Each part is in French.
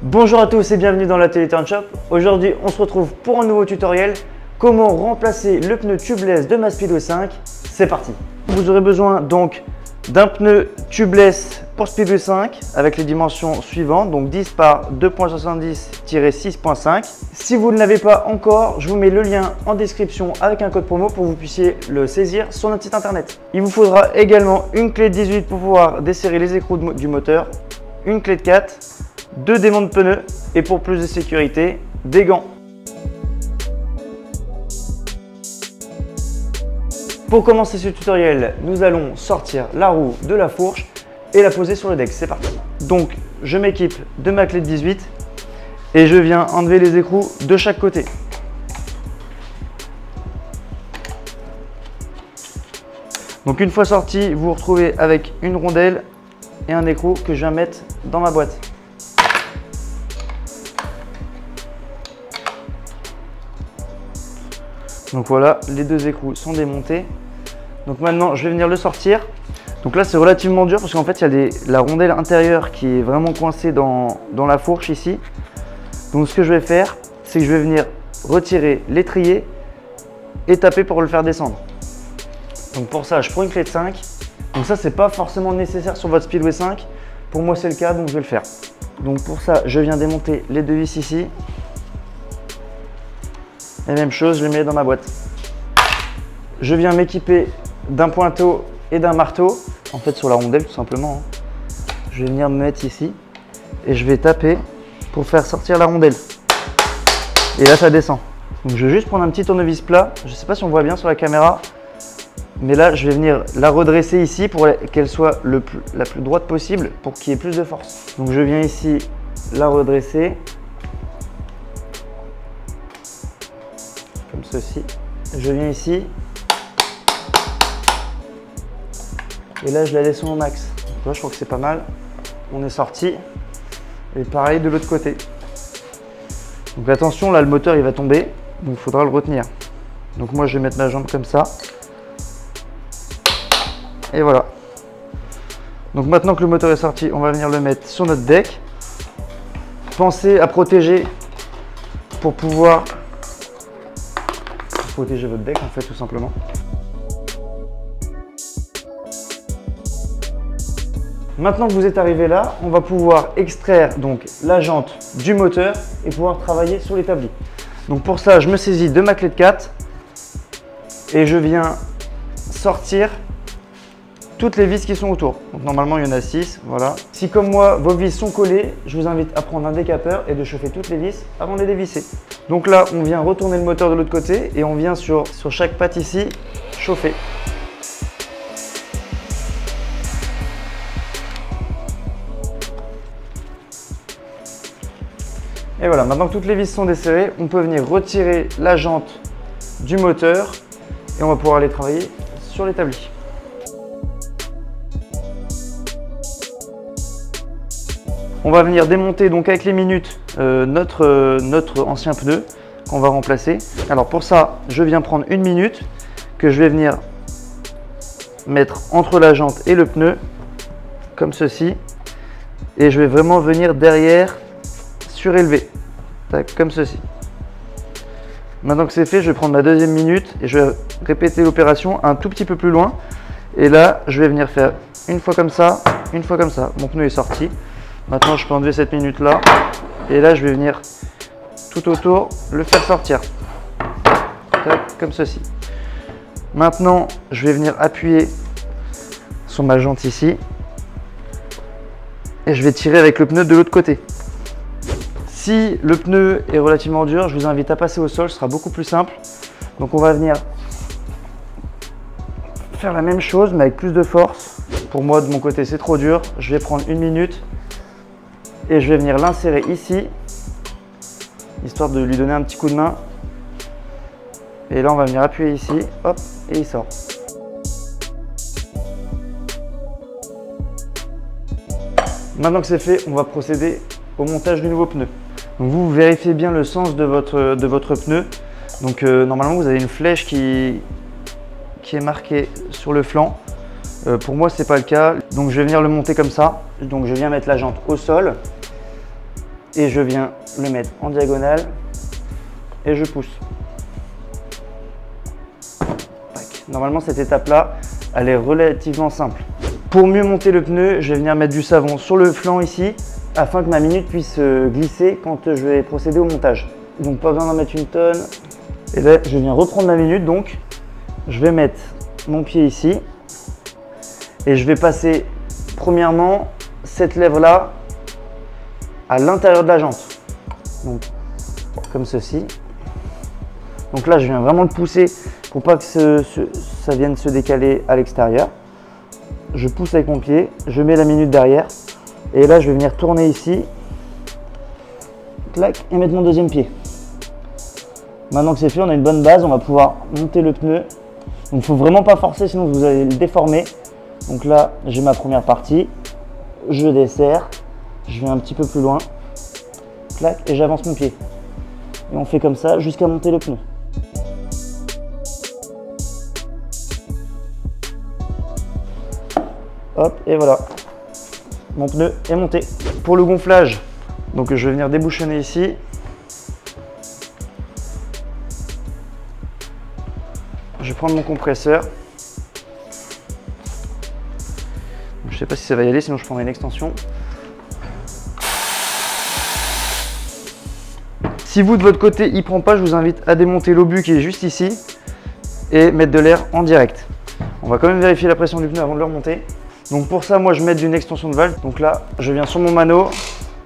Bonjour à tous et bienvenue dans l'atelier Turn Shop. Aujourd'hui, on se retrouve pour un nouveau tutoriel. Comment remplacer le pneu tubeless de ma Speedway 5. C'est parti. Vous aurez besoin donc d'un pneu tubeless pour Speedway 5 avec les dimensions suivantes, donc 10 par 2.70-6.5. Si vous ne l'avez pas encore, je vous mets le lien en description avec un code promo pour que vous puissiez le saisir sur notre site internet. Il vous faudra également une clé de 18 pour pouvoir desserrer les écrous du moteur, une clé de 4, 2 démonts de pneus et pour plus de sécurité, des gants. Pour commencer ce tutoriel, nous allons sortir la roue de la fourche et la poser sur le deck. C'est parti. Donc, je m'équipe de ma clé de 18 et je viens enlever les écrous de chaque côté. Donc, une fois sorti, vous vous retrouvez avec une rondelle et un écrou que je viens mettre dans ma boîte. Donc voilà, les deux écrous sont démontés. Donc maintenant, je vais venir le sortir. Donc là, c'est relativement dur parce qu'en fait, il y a la rondelle intérieure qui est vraiment coincée dans la fourche ici. Donc ce que je vais faire, c'est que je vais venir retirer l'étrier et taper pour le faire descendre. Donc pour ça, je prends une clé de 5. Donc ça, c'est pas forcément nécessaire sur votre Speedway 5. Pour moi, c'est le cas, donc je vais le faire. Donc pour ça, je viens démonter les deux vis ici. Et même chose, je les mets dans ma boîte. Je viens m'équiper d'un pointeau et d'un marteau, en fait sur la rondelle tout simplement. Je vais venir me mettre ici et je vais taper pour faire sortir la rondelle. Et là, ça descend. Donc je vais juste prendre un petit tournevis plat. Je ne sais pas si on voit bien sur la caméra, mais là, je vais venir la redresser ici pour qu'elle soit la plus droite possible pour qu'il y ait plus de force. Donc je viens ici la redresser. Comme ceci. Je viens ici et là je la descends au max. Donc là, je crois que c'est pas mal. On est sorti et pareil de l'autre côté. Donc attention, là le moteur il va tomber, donc il faudra le retenir. Donc moi je vais mettre ma jambe comme ça et voilà. Donc maintenant que le moteur est sorti, on va venir le mettre sur notre deck. Pensez à protéger pour pouvoir protéger votre deck en fait tout simplement. Maintenant que vous êtes arrivé là, on va pouvoir extraire donc la jante du moteur et pouvoir travailler sur l'établi. Donc pour ça, je me saisis de ma clé de 4 et je viens sortir toutes les vis qui sont autour. Donc normalement il y en a 6, voilà. Si comme moi vos vis sont collées, je vous invite à prendre un décapeur et de chauffer toutes les vis avant de les dévisser. Donc là on vient retourner le moteur de l'autre côté et on vient sur chaque patte ici chauffer. Et voilà, maintenant que toutes les vis sont desserrées, on peut venir retirer la jante du moteur et on va pouvoir aller travailler sur l'établi. On va venir démonter donc avec les minutes notre ancien pneu qu'on va remplacer. Alors pour ça, je viens prendre une minute que je vais venir mettre entre la jante et le pneu, comme ceci. Et je vais vraiment venir derrière surélever, comme ceci. Maintenant que c'est fait, je vais prendre ma deuxième minute et je vais répéter l'opération un tout petit peu plus loin. Et là, je vais venir faire une fois comme ça, une fois comme ça. Mon pneu est sorti. Maintenant, je peux enlever cette minute là et là, je vais venir tout autour le faire sortir, comme ceci. Maintenant, je vais venir appuyer sur ma jante ici et je vais tirer avec le pneu de l'autre côté. Si le pneu est relativement dur, je vous invite à passer au sol, ce sera beaucoup plus simple. Donc, on va venir faire la même chose mais avec plus de force. Pour moi, de mon côté, c'est trop dur. Je vais prendre une minute. Et je vais venir l'insérer ici, histoire de lui donner un petit coup de main. Et là, on va venir appuyer ici, hop, et il sort. Maintenant que c'est fait, on va procéder au montage du nouveau pneu. Donc vous vérifiez bien le sens de votre pneu. Donc normalement, vous avez une flèche qui est marquée sur le flanc. Pour moi, c'est pas le cas. Donc je vais venir le monter comme ça. Donc je viens mettre la jante au sol. et je viens le mettre en diagonale et je pousse. Normalement, cette étape-là, elle est relativement simple. Pour mieux monter le pneu, je vais venir mettre du savon sur le flanc ici afin que ma minute puisse glisser quand je vais procéder au montage. Donc pas besoin d'en mettre une tonne. Et là, je viens reprendre ma minute, donc je vais mettre mon pied ici et je vais passer premièrement cette lèvre-là à l'intérieur de la jante. Donc comme ceci. Donc là, je viens vraiment le pousser pour pas que ça vienne se décaler à l'extérieur. Je pousse avec mon pied, je mets la minute derrière et là, je vais venir tourner ici, clac, et mettre mon deuxième pied. Maintenant que c'est fait, on a une bonne base, on va pouvoir monter le pneu. Donc il ne faut vraiment pas forcer, sinon vous allez le déformer. Donc là, j'ai ma première partie, je desserre, je vais un petit peu plus loin, clac, et j'avance mon pied. Et on fait comme ça jusqu'à monter le pneu. Hop, et voilà, mon pneu est monté. Pour le gonflage, donc je vais venir débouchonner ici. Je vais prendre mon compresseur. Je ne sais pas si ça va y aller, sinon je prendrai une extension. Si vous de votre côté il ne prend pas, je vous invite à démonter l'obus qui est juste ici et mettre de l'air en direct. On va quand même vérifier la pression du pneu avant de le remonter. Donc pour ça, moi je mets une extension de valve. Donc là, je viens sur mon mano,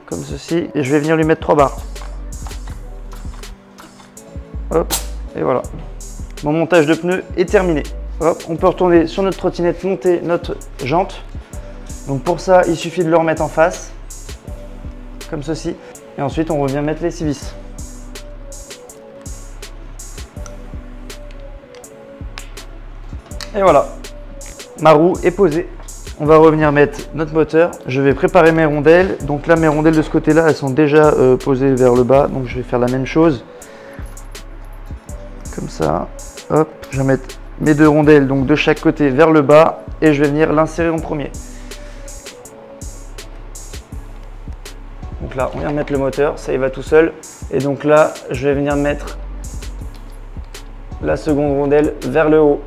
comme ceci, et je vais venir lui mettre 3 barres. Hop, et voilà. Mon montage de pneu est terminé. Hop, on peut retourner sur notre trottinette, monter notre jante. Donc pour ça, il suffit de le remettre en face, comme ceci. Et ensuite, on revient mettre les 6 vis. Et voilà, ma roue est posée. On va revenir mettre notre moteur. Je vais préparer mes rondelles. Donc là, mes rondelles de ce côté-là, elles sont déjà posées vers le bas. Donc je vais faire la même chose. Comme ça. Hop, je vais mettre mes 2 rondelles donc de chaque côté vers le bas. Et je vais venir l'insérer en premier. Donc là, on vient mettre le moteur. Ça y va tout seul. Et donc là, je vais venir mettre la seconde rondelle vers le haut.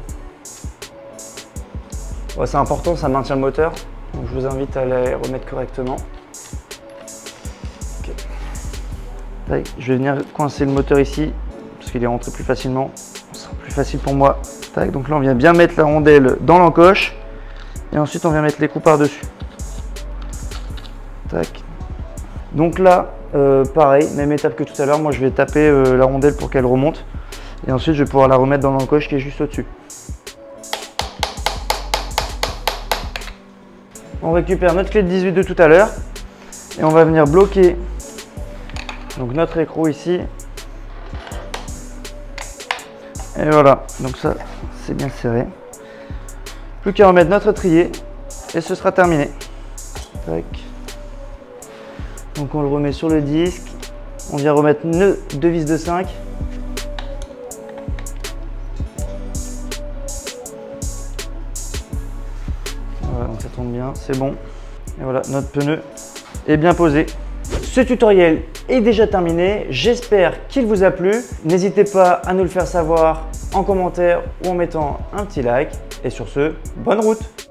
Ouais, c'est important, ça maintient le moteur, donc je vous invite à les remettre correctement. Okay. Je vais venir coincer le moteur ici, parce qu'il est rentré plus facilement. Ce sera plus facile pour moi. Tac. Donc là, on vient bien mettre la rondelle dans l'encoche, et ensuite on vient mettre les coups par-dessus. Donc là, pareil, même étape que tout à l'heure, moi je vais taper la rondelle pour qu'elle remonte, et ensuite je vais pouvoir la remettre dans l'encoche qui est juste au-dessus. On récupère notre clé de 18 de tout à l'heure et on va venir bloquer donc notre écrou ici. Et voilà, donc ça c'est bien serré. Plus qu'à remettre notre étrier et ce sera terminé. Tac. Donc on le remet sur le disque. On vient remettre nos 2 vis de 5. Voilà, donc ça tourne bien, c'est bon. Et voilà, notre pneu est bien posé. Ce tutoriel est déjà terminé. J'espère qu'il vous a plu. N'hésitez pas à nous le faire savoir en commentaire ou en mettant un petit like. Et sur ce, bonne route!